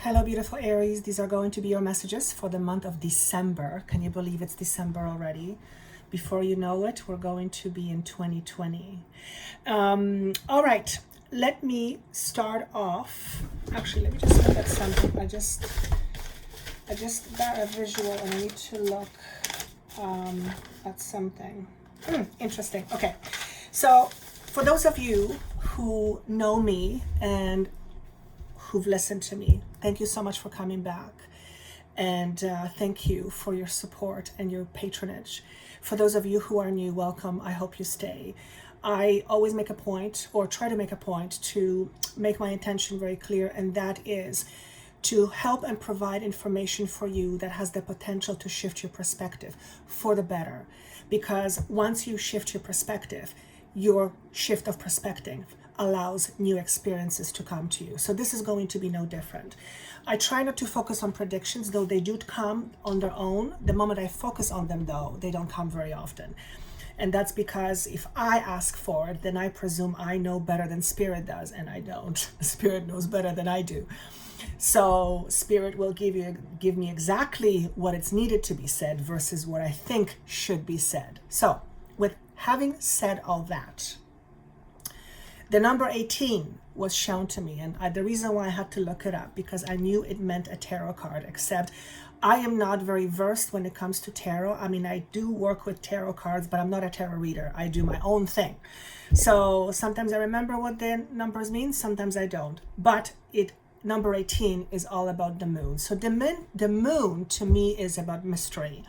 Hello, beautiful Aries. These are going to be your messages for the month of December. Can you believe it's December already? Before you know it, we're going to be in 2020. All right, let me start off. Actually, let me just look at something. I just got a visual and I need to look at something. Interesting. Okay, so for those of you who know me and who've listened to me, thank you so much for coming back, and thank you for your support and your patronage. For those of you who are new, welcome. I hope you stay. I always make a point, or try to make a point, to make my intention very clear, and that is to help and provide information for you that has the potential to shift your perspective for the better. Because once you shift your perspective, your shift of perspective allows new experiences to come to you. So this is going to be no different. I try not to focus on predictions, though they do come on their own. The moment I focus on them, though, they don't come very often. And that's because if I ask for it, then I presume I know better than Spirit does, and I don't. Spirit knows better than I do. So Spirit will give me exactly what it's needed to be said versus what I think should be said. So with having said all that, the number 18 was shown to me, and the reason why I had to look it up, because I knew it meant a tarot card, except I am not very versed when it comes to tarot. I mean, I do work with tarot cards, but I'm not a tarot reader. I do my own thing. So sometimes I remember what the numbers mean, sometimes I don't. But number 18 is all about the moon. So the moon to me is about mystery.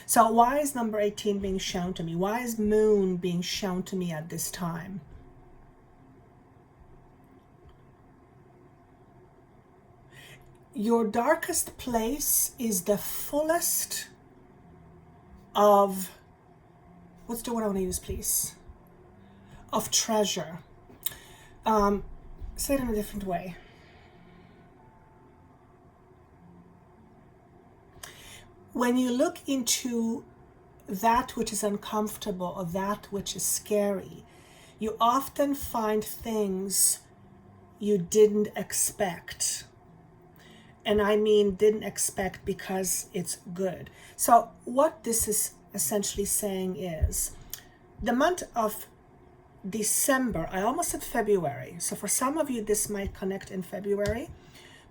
So why is number 18 being shown to me? Why is moon being shown to me at this time? Your darkest place is the fullest of, what's the word I want to use, please? Of treasure. Say it in a different way. When you look into that which is uncomfortable or that which is scary, you often find things you didn't expect. And I mean didn't expect because it's good. So what this is essentially saying is the month of December, I almost said February. So for some of you, this might connect in February.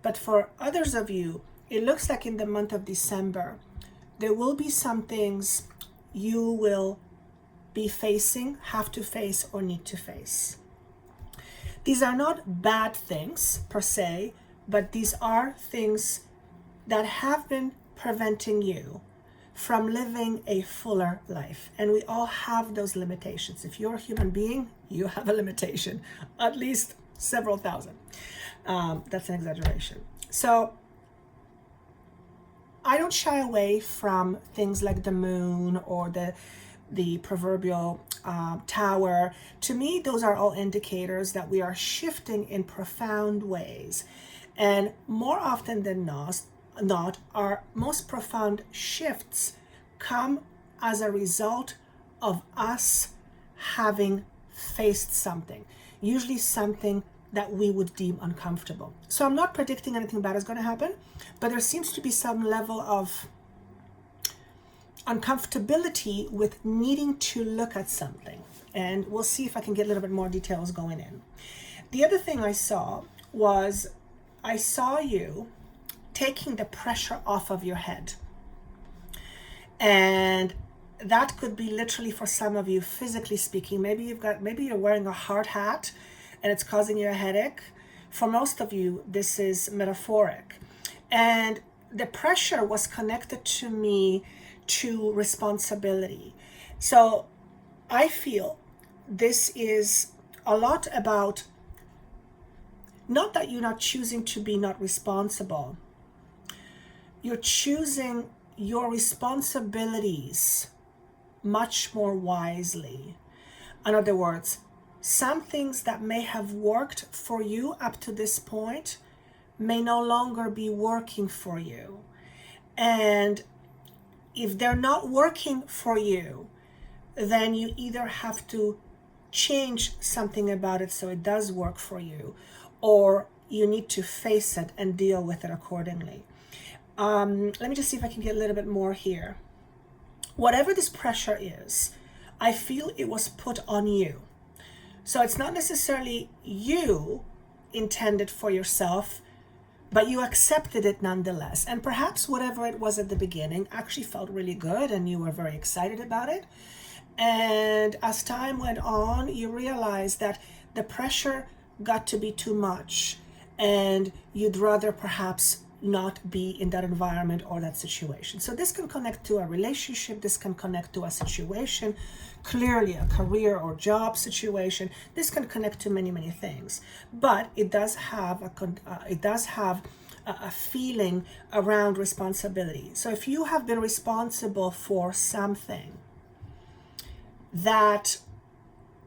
But for others of you, it looks like in the month of December, there will be some things you will be facing, have to face, or need to face. These are not bad things per se, but these are things that have been preventing you from living a fuller life. And we all have those limitations. If you're a human being, you have a limitation, at least several thousand. That's an exaggeration. So I don't shy away from things like the moon or the proverbial tower. To me, those are all indicators that we are shifting in profound ways. And more often than not, our most profound shifts come as a result of us having faced something, usually something that we would deem uncomfortable. So I'm not predicting anything bad is going to happen, but there seems to be some level of uncomfortability with needing to look at something. And we'll see if I can get a little bit more details going in. The other thing I saw was I saw you taking the pressure off of your head. And that could be literally, for some of you, physically speaking. Maybe you're wearing a hard hat and it's causing you a headache. For most of you, this is metaphoric. And the pressure was connected to me to responsibility. So I feel this is a lot about, not that you're not choosing to be not responsible. You're choosing your responsibilities much more wisely. In other words, some things that may have worked for you up to this point may no longer be working for you. And if they're not working for you, then you either have to change something about it so it does work for you, or you need to face it and deal with it accordingly. Let me just see if I can get a little bit more here. Whatever this pressure is, I feel it was put on you. So it's not necessarily you intended for yourself, but you accepted it nonetheless. And perhaps whatever it was at the beginning actually felt really good and you were very excited about it. And as time went on, you realized that the pressure got to be too much and you'd rather perhaps not be in that environment or that situation. So this can connect to a relationship, this can connect to a situation, clearly a career or job situation. This can connect to many, many things, but it does have a feeling around responsibility. So if you have been responsible for something that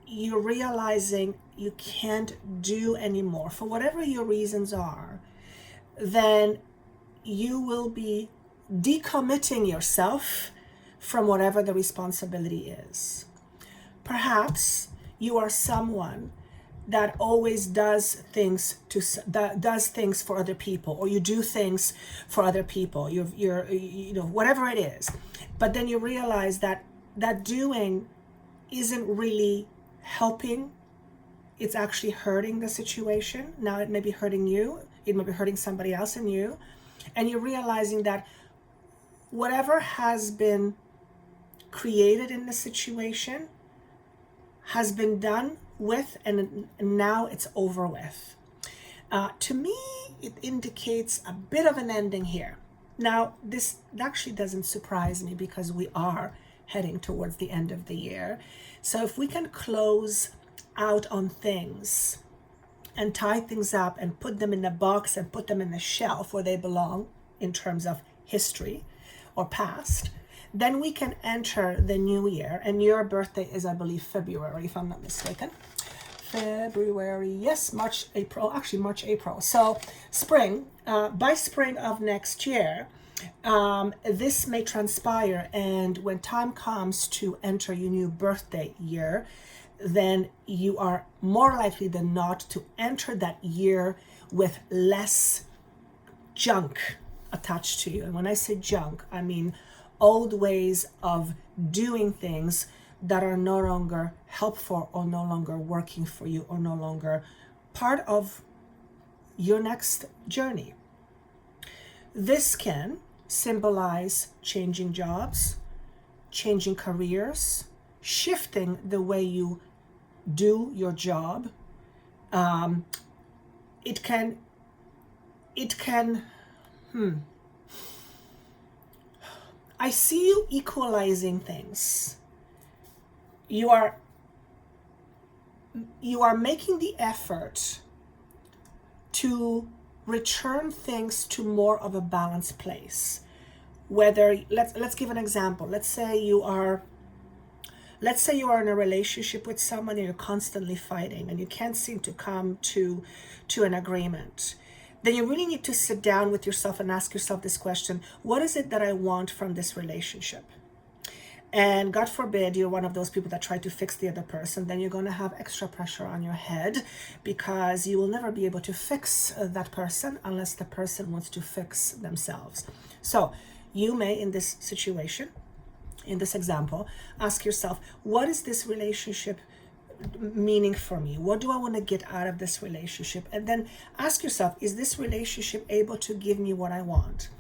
you're realizing you can't do anymore for whatever your reasons are, then you will be decommitting yourself from whatever the responsibility is. Perhaps you are someone that always does things for other people, or you do things for other people. You're whatever it is, but then you realize that doing isn't really helping. It's actually hurting the situation. Now it may be hurting you, it may be hurting somebody else in you, and you're realizing that whatever has been created in the situation has been done with, and now it's over with. To me, it indicates a bit of an ending here. Now, this actually doesn't surprise me because we are heading towards the end of the year. So if we can close out on things and tie things up and put them in a box and put them in the shelf where they belong in terms of history or past, then we can enter the new year. And your birthday is, I believe, February, if I'm not mistaken. February, yes, March, April. So spring, by spring of next year, this may transpire, and when time comes to enter your new birthday year, then you are more likely than not to enter that year with less junk attached to you. And when I say junk, I mean old ways of doing things that are no longer helpful or no longer working for you or no longer part of your next journey. This can symbolize changing jobs, changing careers, shifting the way you do your job. It can I see you equalizing things. You are making the effort to return things to more of a balanced place. Whether, let's give an example. Let's say you are in a relationship with someone and you're constantly fighting and you can't seem to come to an agreement. Then you really need to sit down with yourself and ask yourself this question: what is it that I want from this relationship? And God forbid you're one of those people that try to fix the other person, then you're going to have extra pressure on your head, because you will never be able to fix that person unless the person wants to fix themselves. So you may, in this situation, in this example, ask yourself, what is this relationship meaning for me? What do I want to get out of this relationship? And then ask yourself, is this relationship able to give me what I want?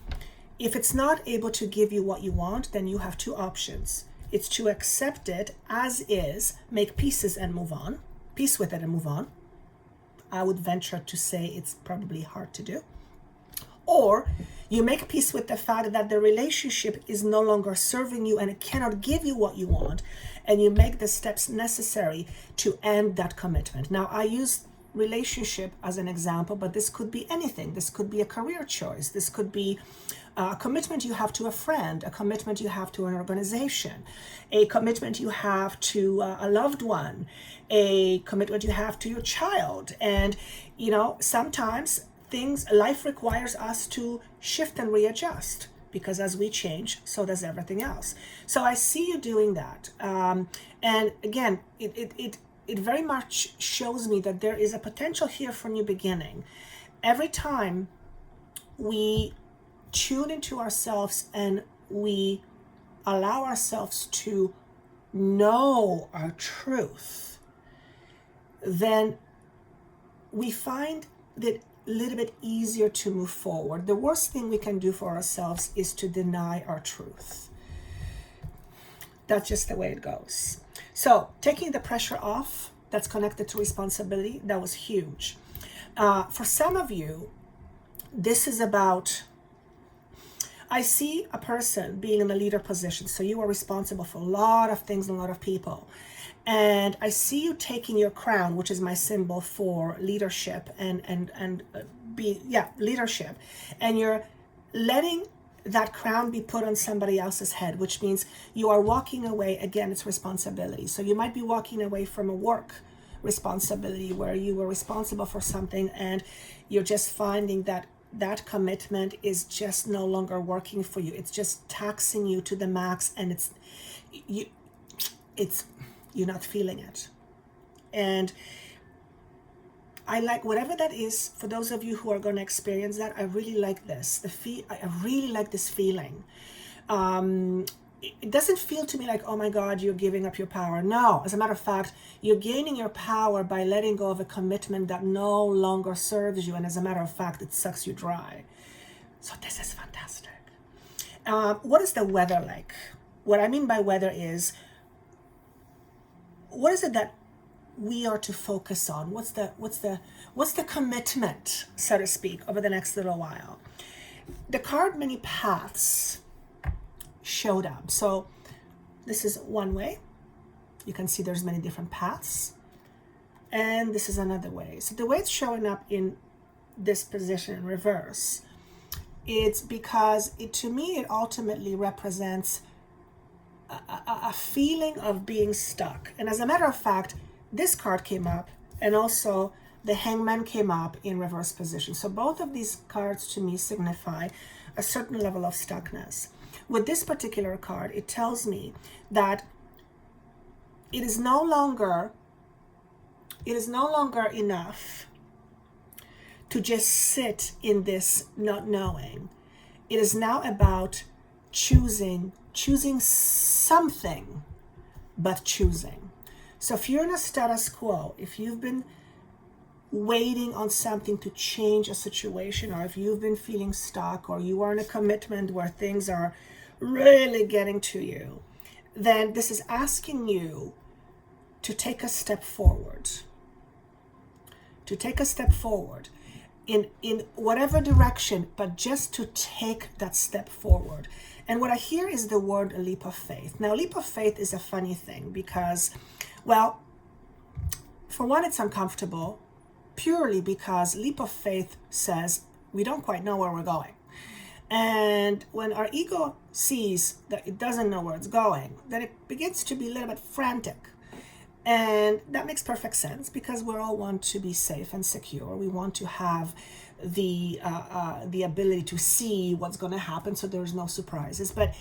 If it's not able to give you what you want, then you have two options. It's to accept it as is, make peace with it and move on. I would venture to say it's probably hard to do. Or you make peace with the fact that the relationship is no longer serving you and it cannot give you what you want, and you make the steps necessary to end that commitment. Now, I use relationship as an example, but this could be anything. This could be a career choice. This could be a commitment you have to a friend, a commitment you have to an organization, a commitment you have to a loved one, a commitment you have to your child. And, sometimes life requires us to shift and readjust, because as we change, so does everything else. So I see you doing that. And again, it very much shows me that there is a potential here for new beginning. every time we tune into ourselves and we allow ourselves to know our truth, then we find that a little bit easier to move forward. The worst thing we can do for ourselves is to deny our truth. That's just the way it goes. So taking the pressure off, that's connected to responsibility, that was huge. For some of you, this is about, I see a person being in a leader position. So you are responsible for a lot of things and a lot of people. And I see you taking your crown, which is my symbol for leadership leadership. And you're letting that crown be put on somebody else's head, which means you are walking away. Again, it's responsibility. So you might be walking away from a work responsibility where you were responsible for something, and you're just finding that that commitment is just no longer working for you. It's just taxing you to the max, and you're not feeling it. And I like whatever that is. For those of you who are going to experience that, I really like this. I really like this feeling. It doesn't feel to me like, oh my God, you're giving up your power. No, as a matter of fact, you're gaining your power by letting go of a commitment that no longer serves you. And as a matter of fact, it sucks you dry. So this is fantastic. What is the weather like? What I mean by weather is, what is it that we are to focus on? What's the commitment, so to speak, over the next little while? The card Many Paths showed up. So this is one way. You can see there's many different paths. And this is another way. So the way it's showing up in this position in reverse, it's because to me, it ultimately represents a feeling of being stuck. And as a matter of fact, this card came up, and also the Hangman came up in reverse position. So both of these cards to me signify a certain level of stuckness. With this particular card, it tells me that it is no longer enough to just sit in this not knowing. It is now about choosing something, but choosing. So if you're in a status quo, if you've been waiting on something to change a situation, or if you've been feeling stuck, or you are in a commitment where things are really getting to you, then this is asking you to take a step forward. To take a step forward in whatever direction, but just to take that step forward. And what I hear is the word leap of faith. Now, leap of faith is a funny thing because, well, for one, it's uncomfortable purely because leap of faith says we don't quite know where we're going. And when our ego sees that it doesn't know where it's going, then it begins to be a little bit frantic. And that makes perfect sense because we all want to be safe and secure. We want to have the ability to see what's going to happen so there's no surprises. But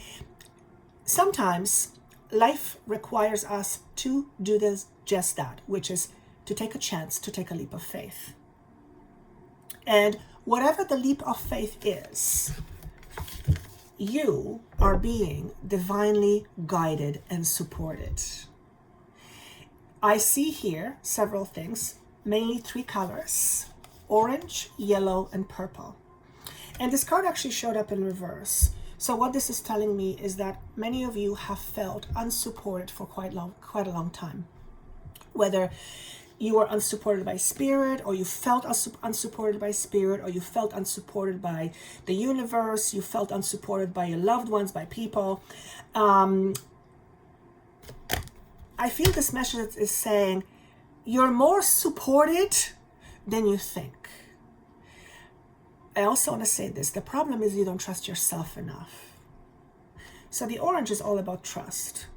sometimes life requires us to do just that, which is to take a chance, to take a leap of faith. And whatever the leap of faith is, you are being divinely guided and supported. I see here several things, mainly 3 colors: orange, yellow, and purple. And this card actually showed up in reverse. So what this is telling me is that many of you have felt unsupported for quite a long time. Whether you were unsupported by spirit, or you felt unsupported by spirit, or you felt unsupported by the universe, you felt unsupported by your loved ones, by people. I feel this message is saying you're more supported than you think. I also want to say this. The problem is you don't trust yourself enough. So the orange is all about trust.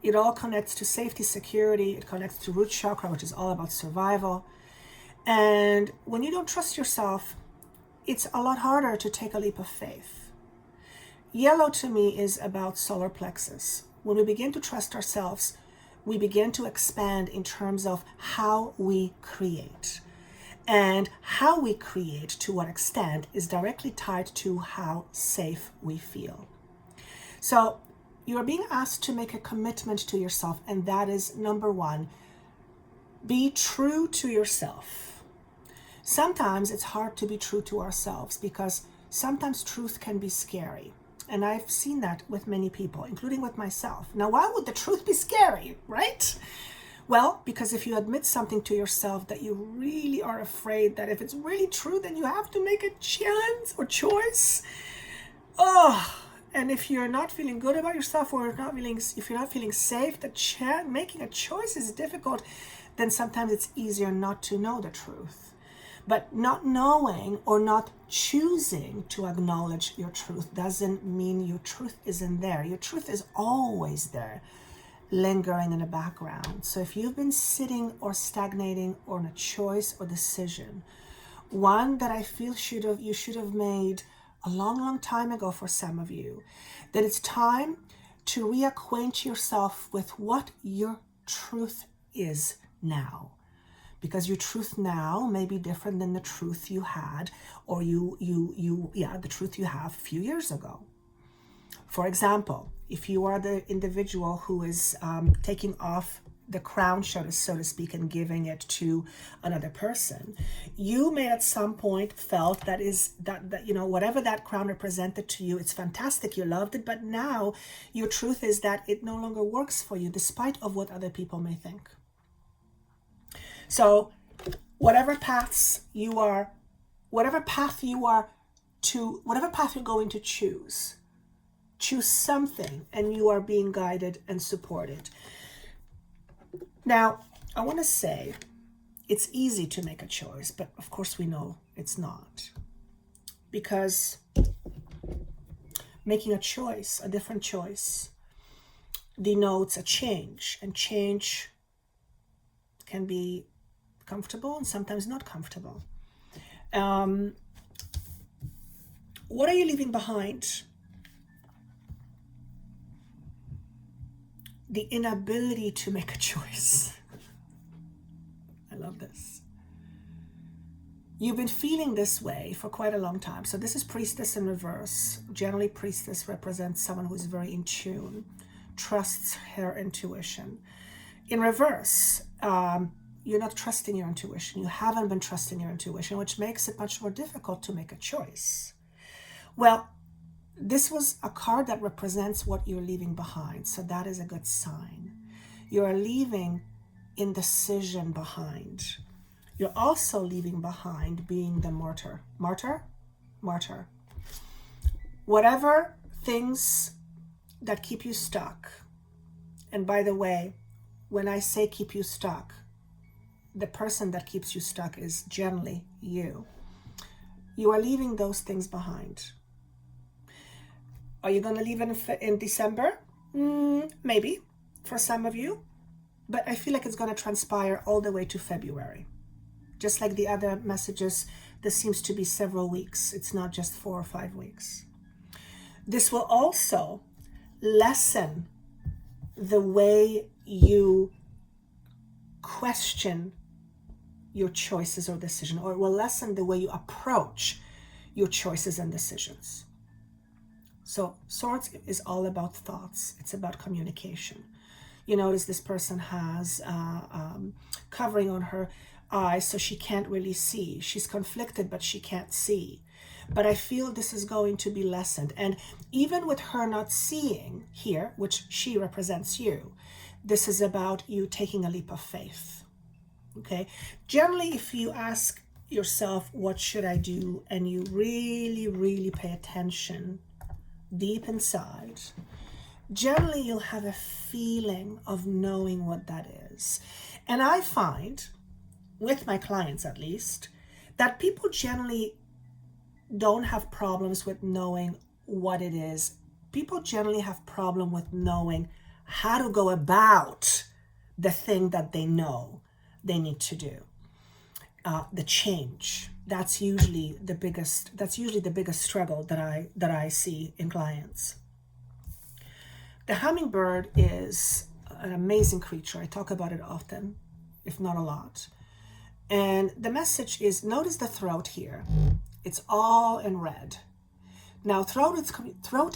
It all connects to safety, security. It connects to root chakra, which is all about survival. And when you don't trust yourself, it's a lot harder to take a leap of faith. Yellow to me is about solar plexus. When we begin to trust ourselves, we begin to expand in terms of how we create. And how we create, to what extent, is directly tied to how safe we feel. So you're being asked to make a commitment to yourself, and that is number one, be true to yourself. Sometimes it's hard to be true to ourselves because sometimes truth can be scary. And I've seen that with many people, including with myself. Now, why would the truth be scary, right? Well, because if you admit something to yourself that you really are afraid that if it's really true, then you have to make a chance or choice. And if you're not feeling good about yourself, or if you're not feeling safe, making a choice is difficult, then sometimes it's easier not to know the truth. But not knowing or not choosing to acknowledge your truth doesn't mean your truth isn't there. Your truth is always there, lingering in the background. So if you've been sitting or stagnating on a choice or decision, one that I feel you should have made a long, long time ago for some of you, then it's time to reacquaint yourself with what your truth is now. Because your truth now may be different than the truth you had, or the truth you have a few years ago. For example, if you are the individual who is taking off the crown, so to speak, and giving it to another person, you may at some point felt that whatever that crown represented to you, it's fantastic, you loved it, but now your truth is that it no longer works for you, despite of what other people may think. So whatever path you're going to choose something, and you are being guided and supported. Now, I want to say it's easy to make a choice, but of course we know it's not. Because making a choice, a different choice, denotes a change, and change can be comfortable and sometimes not comfortable. What are you leaving behind? The inability to make a choice. I love this. You've been feeling this way for quite a long time. So this is Priestess in reverse. Generally, Priestess represents someone who is very in tune, trusts her intuition. In reverse, you're not trusting your intuition. You haven't been trusting your intuition, which makes it much more difficult to make a choice. Well, this was a card that represents what you're leaving behind. So that is a good sign. You are leaving indecision behind. You're also leaving behind being the martyr. Martyr? Whatever things that keep you stuck. And by the way, when I say keep you stuck, the person that keeps you stuck is generally you. You are leaving those things behind. Are you going to leave it in December? Maybe, for some of you. But I feel like it's going to transpire all the way to February. Just like the other messages, this seems to be several weeks. It's not just 4 or 5 weeks. This will also lessen the way you question your choices or decision, or it will lessen the way you approach your choices and decisions. So Swords is all about thoughts. It's about communication. You notice this person has covering on her eyes, so she can't really see. She's conflicted, but she can't see. But I feel this is going to be lessened. And even with her not seeing here, which she represents you, this is about you taking a leap of faith. Okay? Generally, if you ask yourself, what should I do? And you really, really pay attention deep inside, generally you'll have a feeling of knowing what that is. And I find, with my clients at least, that people generally don't have problems with knowing what it is. People generally have problem with knowing how to go about the thing that they know they need to do. The change, that's usually the biggest struggle that I see in clients. The hummingbird is an amazing creature. I talk about it often, if not a lot. And the message is, notice the throat here. It's all in red. Now, throat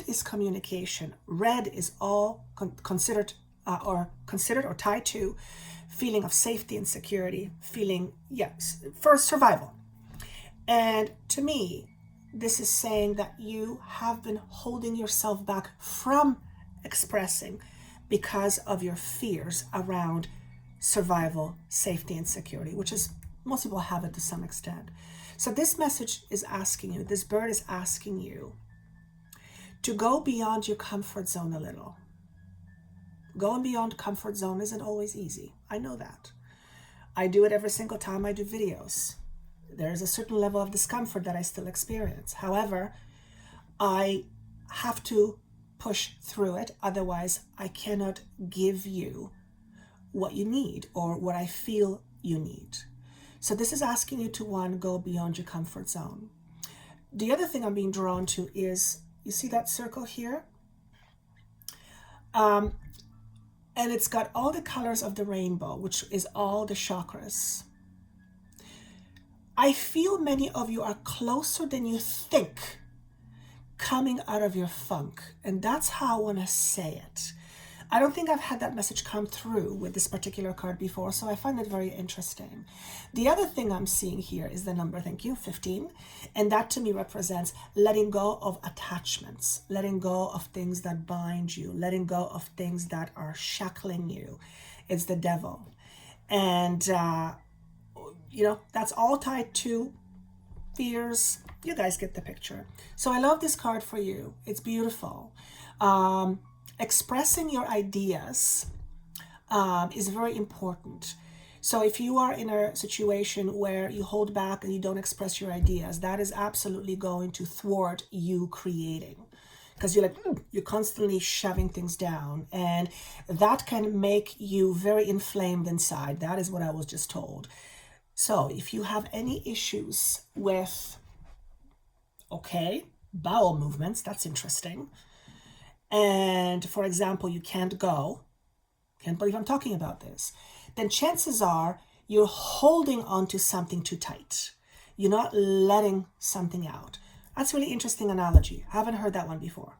is communication. Red is all considered or tied to feeling of safety and security, feeling, yes, for survival. And to me, this is saying that you have been holding yourself back from expressing because of your fears around survival, safety, and security, which is, most people have it to some extent. So this message is asking you, this bird is asking you to go beyond your comfort zone a little. Going beyond comfort zone isn't always easy. I know that. I do it every single time I do videos. There is a certain level of discomfort that I still experience. However, I have to push through it. Otherwise, I cannot give you what you need or what I feel you need. So this is asking you to, one, go beyond your comfort zone. The other thing I'm being drawn to is, you see that circle here? And it's got all the colors of the rainbow, which is all the chakras. I feel many of you are closer than you think coming out of your funk. And that's how I want to say it. I don't think I've had that message come through with this particular card before, so I find it very interesting. The other thing I'm seeing here is the number, thank you, 15. And that to me represents letting go of attachments, letting go of things that bind you, letting go of things that are shackling you. It's the devil. And, that's all tied to fears. You guys get the picture. So I love this card for you. It's beautiful. Expressing your ideas is very important. So if you are in a situation where you hold back and you don't express your ideas, that is absolutely going to thwart you creating. Because you're constantly shoving things down, and that can make you very inflamed inside. That is what I was just told. So if you have any issues with, bowel movements, that's interesting. And for example, you can't believe I'm talking about this, then chances are you're holding on to something too tight. You're not letting something out. That's a really interesting analogy. I haven't heard that one before.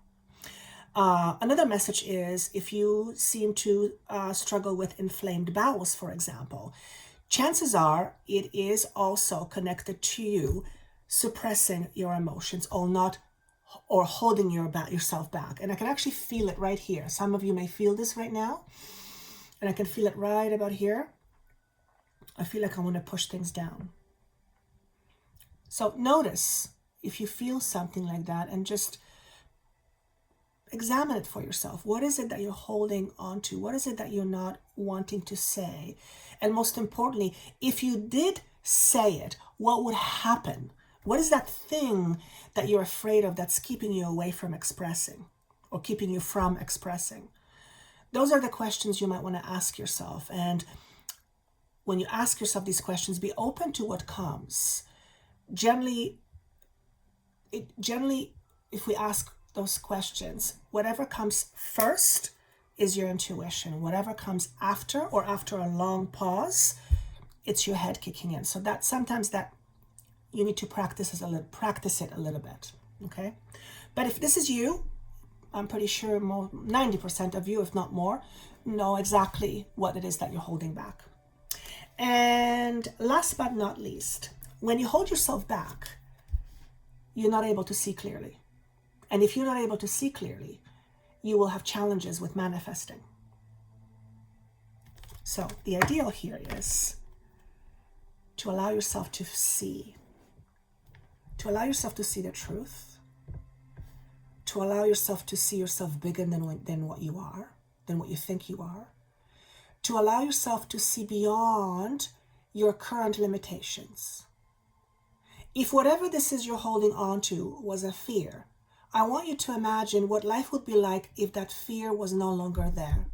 Another message is, if you seem to struggle with inflamed bowels, for example, chances are it is also connected to you suppressing your emotions or holding yourself back. And I can actually feel it right here. Some of you may feel this right now. And I can feel it right about here. I feel like I want to push things down. So notice if you feel something like that and just examine it for yourself. What is it that you're holding on to? What is it that you're not wanting to say? And most importantly, if you did say it, what would happen? What is that thing that you're afraid of that's keeping you away from expressing or keeping you from expressing? Those are the questions you might want to ask yourself. And when you ask yourself these questions, be open to what comes. Generally, if we ask those questions, whatever comes first is your intuition. Whatever comes after or after a long pause, it's your head kicking in. So that sometimes that you need to practice it a little bit, okay? But if this is you, I'm pretty sure 90% of you, if not more, know exactly what it is that you're holding back. And last but not least, when you hold yourself back, you're not able to see clearly. And if you're not able to see clearly, you will have challenges with manifesting. So the ideal here is to allow yourself to see. To allow yourself to see the truth, to allow yourself to see yourself bigger than what you are, than what you think you are, to allow yourself to see beyond your current limitations. If whatever this is you're holding on to was a fear, I want you to imagine what life would be like if that fear was no longer there.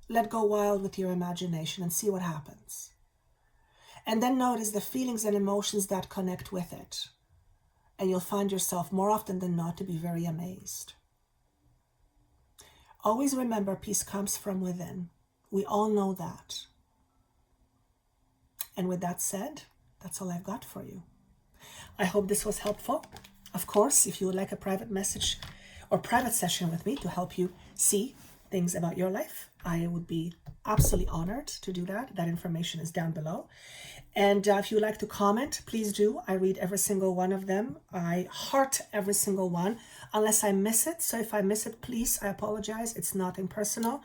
Let go wild with your imagination and see what happens. And then notice the feelings and emotions that connect with it. And you'll find yourself more often than not to be very amazed. Always remember, peace comes from within. We all know that. And with that said, That's all I've got for you. I hope this was helpful. Of course, if you would like a private message or private session with me to help you see things about your life, I would be absolutely honored to do that. That information is down below. And if you would like to comment, please do. I read every single one of them. I heart every single one, unless I miss it. So if I miss it, please, I apologize. It's nothing personal.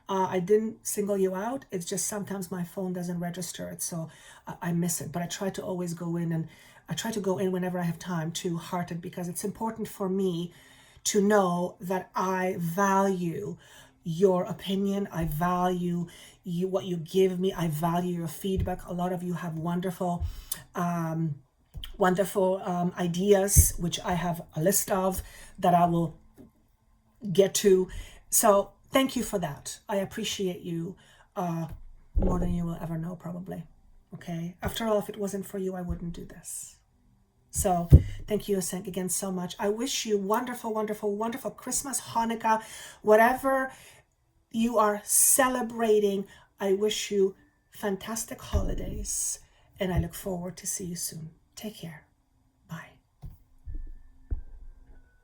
I didn't single you out. It's just sometimes my phone doesn't register it, so I miss it. But I try to always go in, and I try to go in whenever I have time to heart it, because it's important for me to know that I value your opinion. I value you, what you give me. I value your feedback. A lot of you have wonderful ideas, which I have a list of that I will get to. So thank you for that. I appreciate you more than you will ever know, probably. Okay. After all, if it wasn't for you, I wouldn't do this. So thank you again so much. I wish you wonderful, wonderful, wonderful Christmas, Hanukkah, whatever you are celebrating. I wish you fantastic holidays, and I look forward to see you soon. Take care.